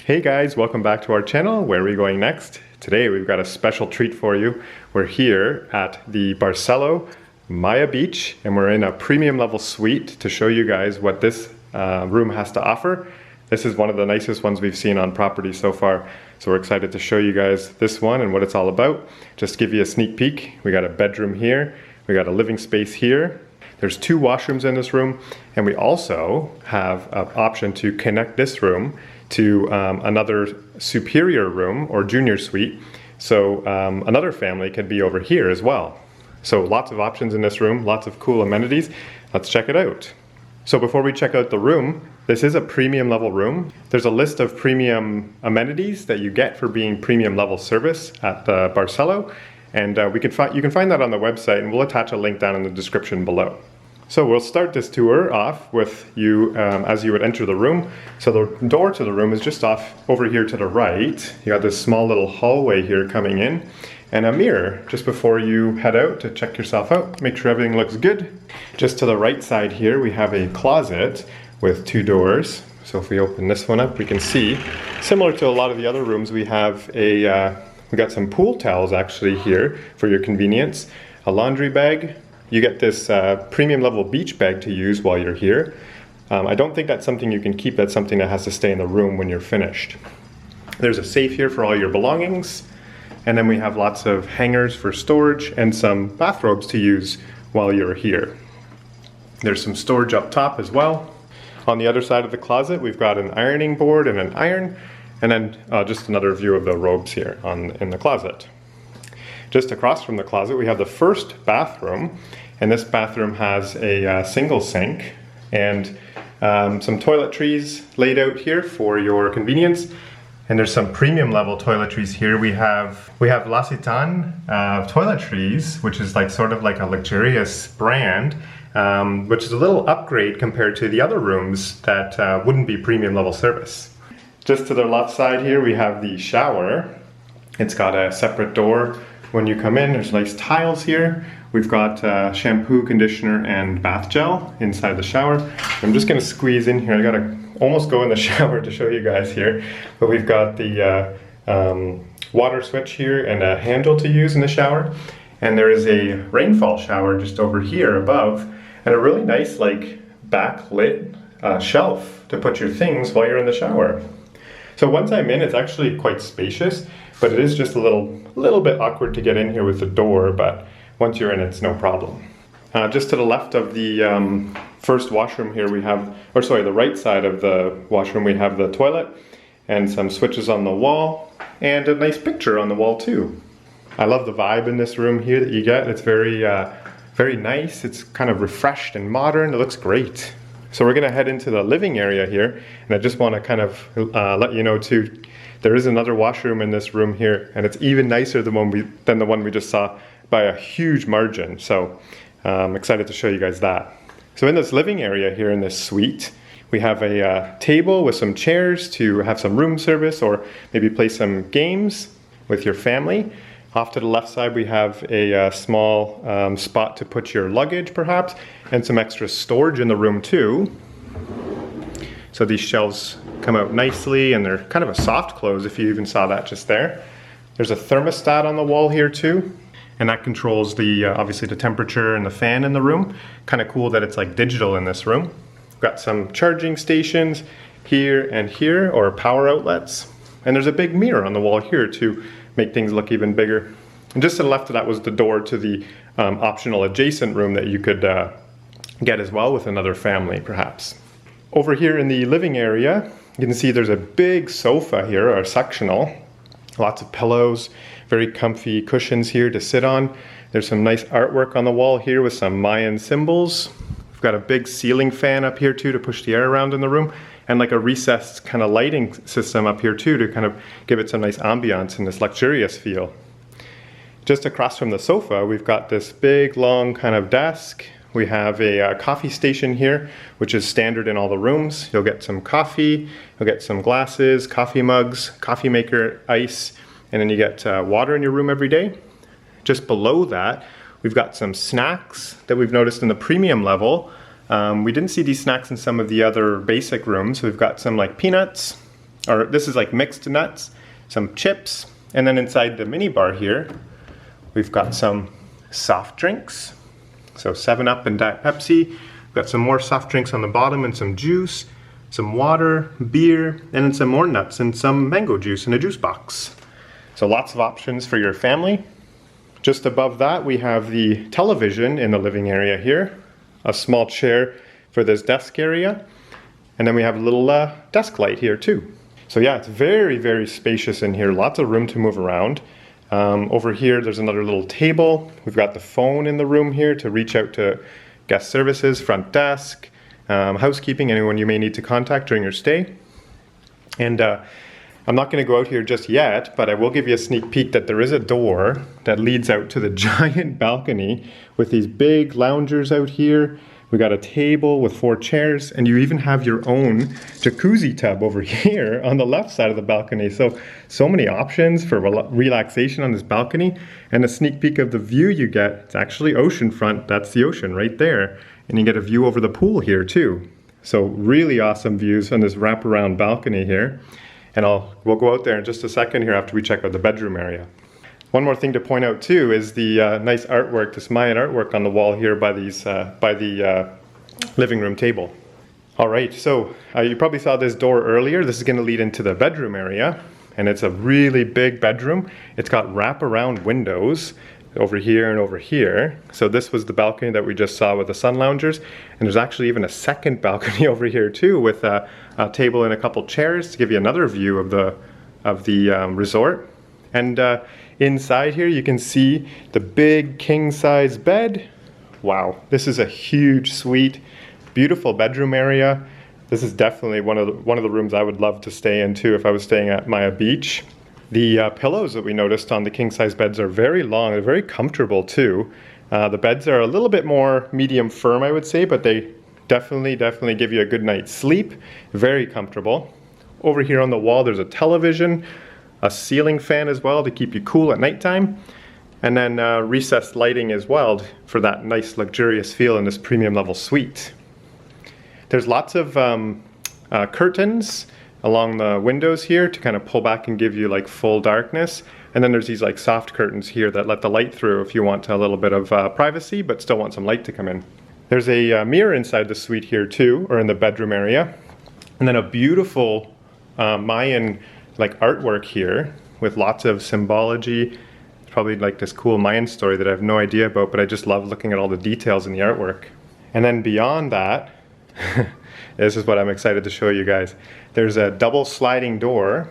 Hey guys, welcome back to our channel. Where are we going next? Today we've got a special treat for you. We're here at the Barcelo Maya Beach and we're in a premium level suite to show you guys what this room has to offer. This is one of the nicest ones we've seen on property so far. So we're excited to show you guys this one and what it's all about. Just to give you a sneak peek, we got a bedroom here, we got a living space here. There's 2 washrooms in this room, and we also have an option to connect this room to another superior room or junior suite. So another family could be over here as well. So lots of options in this room, lots of cool amenities. Let's check it out. So before we check out the room, this is a premium level room. There's a list of premium amenities that you get for being premium level service at the Barcelo. And you can find that on the website, and we'll attach a link down in the description below. So we'll start this tour off with you as you would enter the room. So the door to the room is just off over here to the right. You got this small little hallway here coming in, and a mirror just before you head out to check yourself out, make sure everything looks good. Just to the right side here, we have a closet with 2 doors. So if we open this one up, we can see, similar to a lot of the other rooms, we have we got some pool towels actually here for your convenience, a laundry bag. You get this premium level beach bag to use while you're here. I don't think that's something you can keep, that's something that has to stay in the room when you're finished. There's a safe here for all your belongings. And then we have lots of hangers for storage and some bathrobes to use while you're here. There's some storage up top as well. On the other side of the closet, we've got an ironing board and an iron. And then just another view of the robes here in the closet. Just across from the closet, we have the first bathroom. And this bathroom has a single sink and some toiletries laid out here for your convenience. And there's some premium level toiletries here. We have L'Occitane toiletries, which is sort of like a luxurious brand, which is a little upgrade compared to the other rooms that wouldn't be premium level service. Just to the left side here, we have the shower. It's got a separate door when you come in. There's nice tiles here. We've got shampoo, conditioner, and bath gel inside the shower. I'm just gonna squeeze in here. I gotta almost go in the shower to show you guys here. But we've got the water switch here and a handle to use in the shower. And there is a rainfall shower just over here above, and a really nice backlit shelf to put your things while you're in the shower. So once I'm in, it's actually quite spacious, but it is just a little bit awkward to get in here with the door, but once you're in, it's no problem. Just to the left of the first washroom here, we have, the right side of the washroom, we have the toilet and some switches on the wall and a nice picture on the wall too. I love the vibe in this room here that you get. It's very nice. It's kind of refreshed and modern. It looks great. So we're gonna head into the living area here, and I just wanna kind of let you know too, there is another washroom in this room here, and it's even nicer than the one we just saw by a huge margin. So I'm excited to show you guys that. So in this living area here in this suite, we have a table with some chairs to have some room service or maybe play some games with your family. Off to the left side, we have a small spot to put your luggage perhaps, and some extra storage in the room too. So these shelves come out nicely, and they're kind of a soft close if you even saw that just there. There's a thermostat on the wall here too, and that controls the obviously the temperature and the fan in the room. Kind of cool that it's digital in this room. We've got some charging stations here and here, or power outlets. And there's a big mirror on the wall here to make things look even bigger. And just to the left of that was the door to the optional adjacent room that you could get as well with another family perhaps. Over here in the living area, you can see there's a big sofa here, or a sectional. Lots of pillows, very comfy cushions here to sit on. There's some nice artwork on the wall here with some Mayan symbols. We've got a big ceiling fan up here too to push the air around in the room, and a recessed kind of lighting system up here too to kind of give it some nice ambiance and this luxurious feel. Just across from the sofa, we've got this big long kind of desk. We have a coffee station here, which is standard in all the rooms. You'll get some coffee, you'll get some glasses, coffee mugs, coffee maker, ice, and then you get water in your room every day. Just below that, we've got some snacks that we've noticed in the premium level. We didn't see these snacks in some of the other basic rooms. We've got some peanuts, or this is like mixed nuts, some chips, and then inside the mini bar here, we've got some soft drinks. So 7-Up and Diet Pepsi. We've got some more soft drinks on the bottom and some juice, some water, beer, and then some more nuts and some mango juice in a juice box. So lots of options for your family. Just above that, we have the television in the living area here, a small chair for this desk area, and then we have a little desk light here too. So yeah, it's very, very spacious in here. Lots of room to move around. Over here, there's another little table. We've got the phone in the room here to reach out to guest services, front desk, housekeeping, anyone you may need to contact during your stay. And I'm not going to go out here just yet, but I will give you a sneak peek that there is a door that leads out to the giant balcony with these big loungers out here. We got a table with 4 chairs, and you even have your own jacuzzi tub over here on the left side of the balcony. So many options for relaxation on this balcony. And a sneak peek of the view you get, it's actually oceanfront. That's the ocean right there. And you get a view over the pool here too. So really awesome views on this wraparound balcony here. And we'll go out there in just a second here after we check out the bedroom area. One more thing to point out too is the nice artwork, this Mayan artwork on the wall here by the living room table. All right, so you probably saw this door earlier. This is going to lead into the bedroom area, and it's a really big bedroom. It's got wraparound windows over here and over here. So this was the balcony that we just saw with the sun loungers, and there's actually even a second balcony over here too with a table and a couple chairs to give you another view of the resort. And inside here you can see the big king-size bed. Wow, this is a huge suite, beautiful bedroom area. This is definitely one of the rooms I would love to stay in too if I was staying at Maya Beach. The pillows that we noticed on the king-size beds are very long, they're very comfortable too. The beds are a little bit more medium firm, I would say, but they definitely give you a good night's sleep. Very comfortable. Over here on the wall there's a television, a ceiling fan as well to keep you cool at nighttime, and then recessed lighting as well for that nice luxurious feel in this premium level suite. There's lots of curtains along the windows here to kind of pull back and give you like full darkness, and then there's these like soft curtains here that let the light through if you want a little bit of privacy but still want some light to come in. There's a mirror inside the suite here too, or in the bedroom area, and then a beautiful Mayan like artwork here with lots of symbology. It's probably like this cool Mayan story that I have no idea about, but I just love looking at all the details in the artwork. And then beyond that, this is what I'm excited to show you guys. There's a double sliding door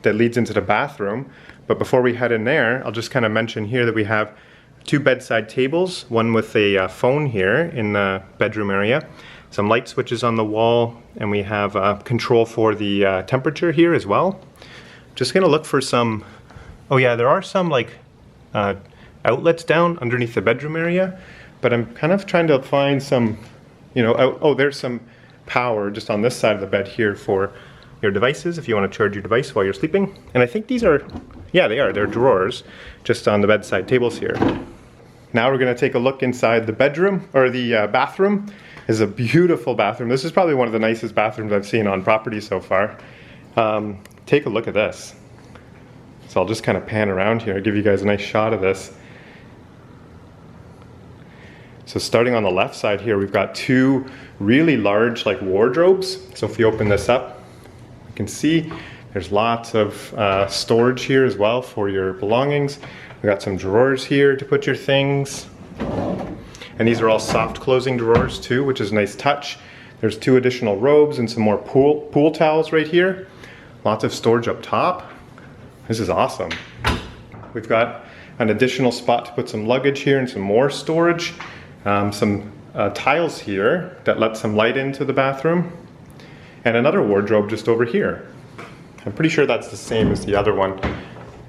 that leads into the bathroom. But before we head in there, I'll just kind of mention here that we have 2 bedside tables, one with a phone here in the bedroom area, some light switches on the wall, and we have control for the temperature here as well. Just gonna look for some, oh yeah, there are some like outlets down underneath the bedroom area, but I'm kind of trying to find some, you know, oh, there's some power just on this side of the bed here for your devices if you want to charge your device while you're sleeping. And I think these are, yeah, they're drawers just on the bedside tables here. Now we're going to take a look inside the bedroom, or the bathroom. This is a beautiful bathroom. This is probably one of the nicest bathrooms I've seen on property so far. Take a look at this. So I'll just kind of pan around here, give you guys a nice shot of this. So starting on the left side here, we've got 2 really large like wardrobes. So if you open this up, you can see there's lots of storage here as well for your belongings. We've got some drawers here to put your things. And these are all soft closing drawers too, which is a nice touch. There's 2 additional robes and some more pool towels right here. Lots of storage up top. This is awesome. We've got an additional spot to put some luggage here and some more storage. Some tiles here that let some light into the bathroom. And another wardrobe just over here. I'm pretty sure that's the same as the other one.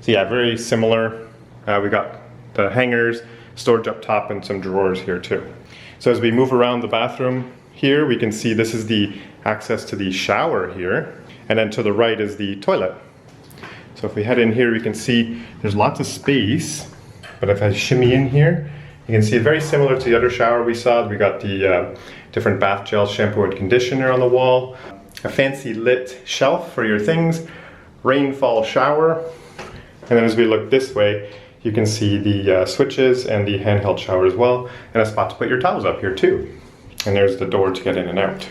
So yeah, very similar. We got the hangers, storage up top, and some drawers here too. So as we move around the bathroom here, we can see this is the access to the shower here. And then to the right is the toilet. So if we head in here, we can see there's lots of space. But if I shimmy in here, you can see it very similar to the other shower we saw. We got the different bath gels, shampoo and conditioner on the wall. a fancy lit shelf for your things, rainfall shower, and then as we look this way, you can see the switches and the handheld shower as well, and a spot to put your towels up here too. And there's the door to get in and out.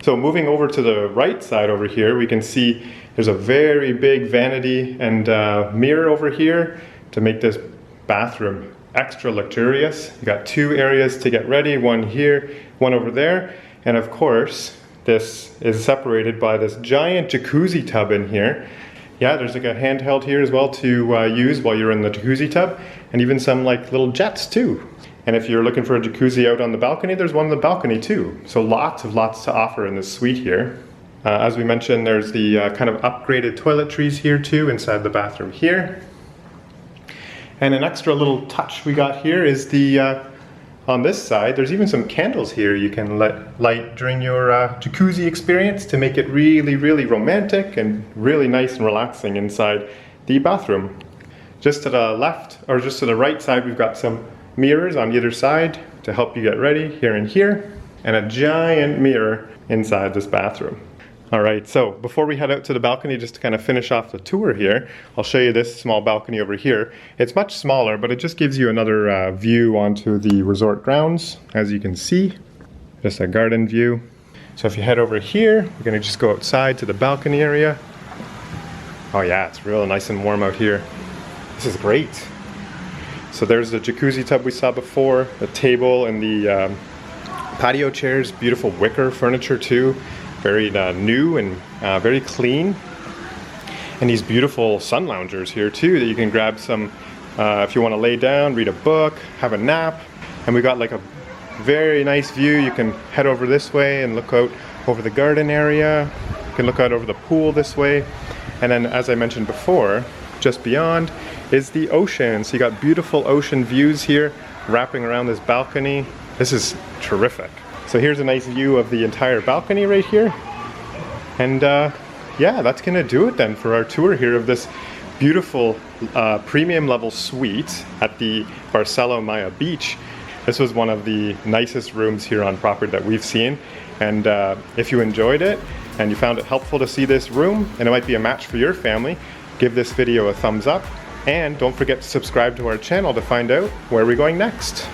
So moving over to the right side over here, we can see there's a very big vanity and mirror over here to make this bathroom extra luxurious. You got 2 areas to get ready, one here, one over there, and of course, this is separated by this giant jacuzzi tub in here. Yeah, there's like a handheld here as well to use while you're in the jacuzzi tub, and even some like little jets too. And if you're looking for a jacuzzi out on the balcony, there's one on the balcony too. So lots to offer in this suite here. As we mentioned, there's the kind of upgraded toiletries here too inside the bathroom here. And an extra little touch we got here is the on this side, there's even some candles here you can light during your jacuzzi experience to make it really, really romantic and really nice and relaxing inside the bathroom. Just to the left, or just to the right side, we've got some mirrors on either side to help you get ready here and here, and a giant mirror inside this bathroom. All right, so before we head out to the balcony, just to kind of finish off the tour here, I'll show you this small balcony over here. It's much smaller, but it just gives you another view onto the resort grounds, as you can see. Just a garden view. So if you head over here, we're gonna just go outside to the balcony area. Oh yeah, it's real nice and warm out here. This is great. So there's the jacuzzi tub we saw before, the table and the patio chairs, beautiful wicker furniture too. Very new and very clean. And these beautiful sun loungers here too that you can grab some if you want to lay down, read a book, have a nap. And we got like a very nice view. You can head over this way and look out over the garden area. You can look out over the pool this way. And then as I mentioned before, just beyond is the ocean. So you got beautiful ocean views here wrapping around this balcony. This is terrific. So here's a nice view of the entire balcony right here. And yeah, that's gonna do it then for our tour here of this beautiful premium level suite at the Barcelo Maya Beach. This was one of the nicest rooms here on property that we've seen. And if you enjoyed it and you found it helpful to see this room and it might be a match for your family, give this video a thumbs up. And don't forget to subscribe to our channel to find out where we're going next.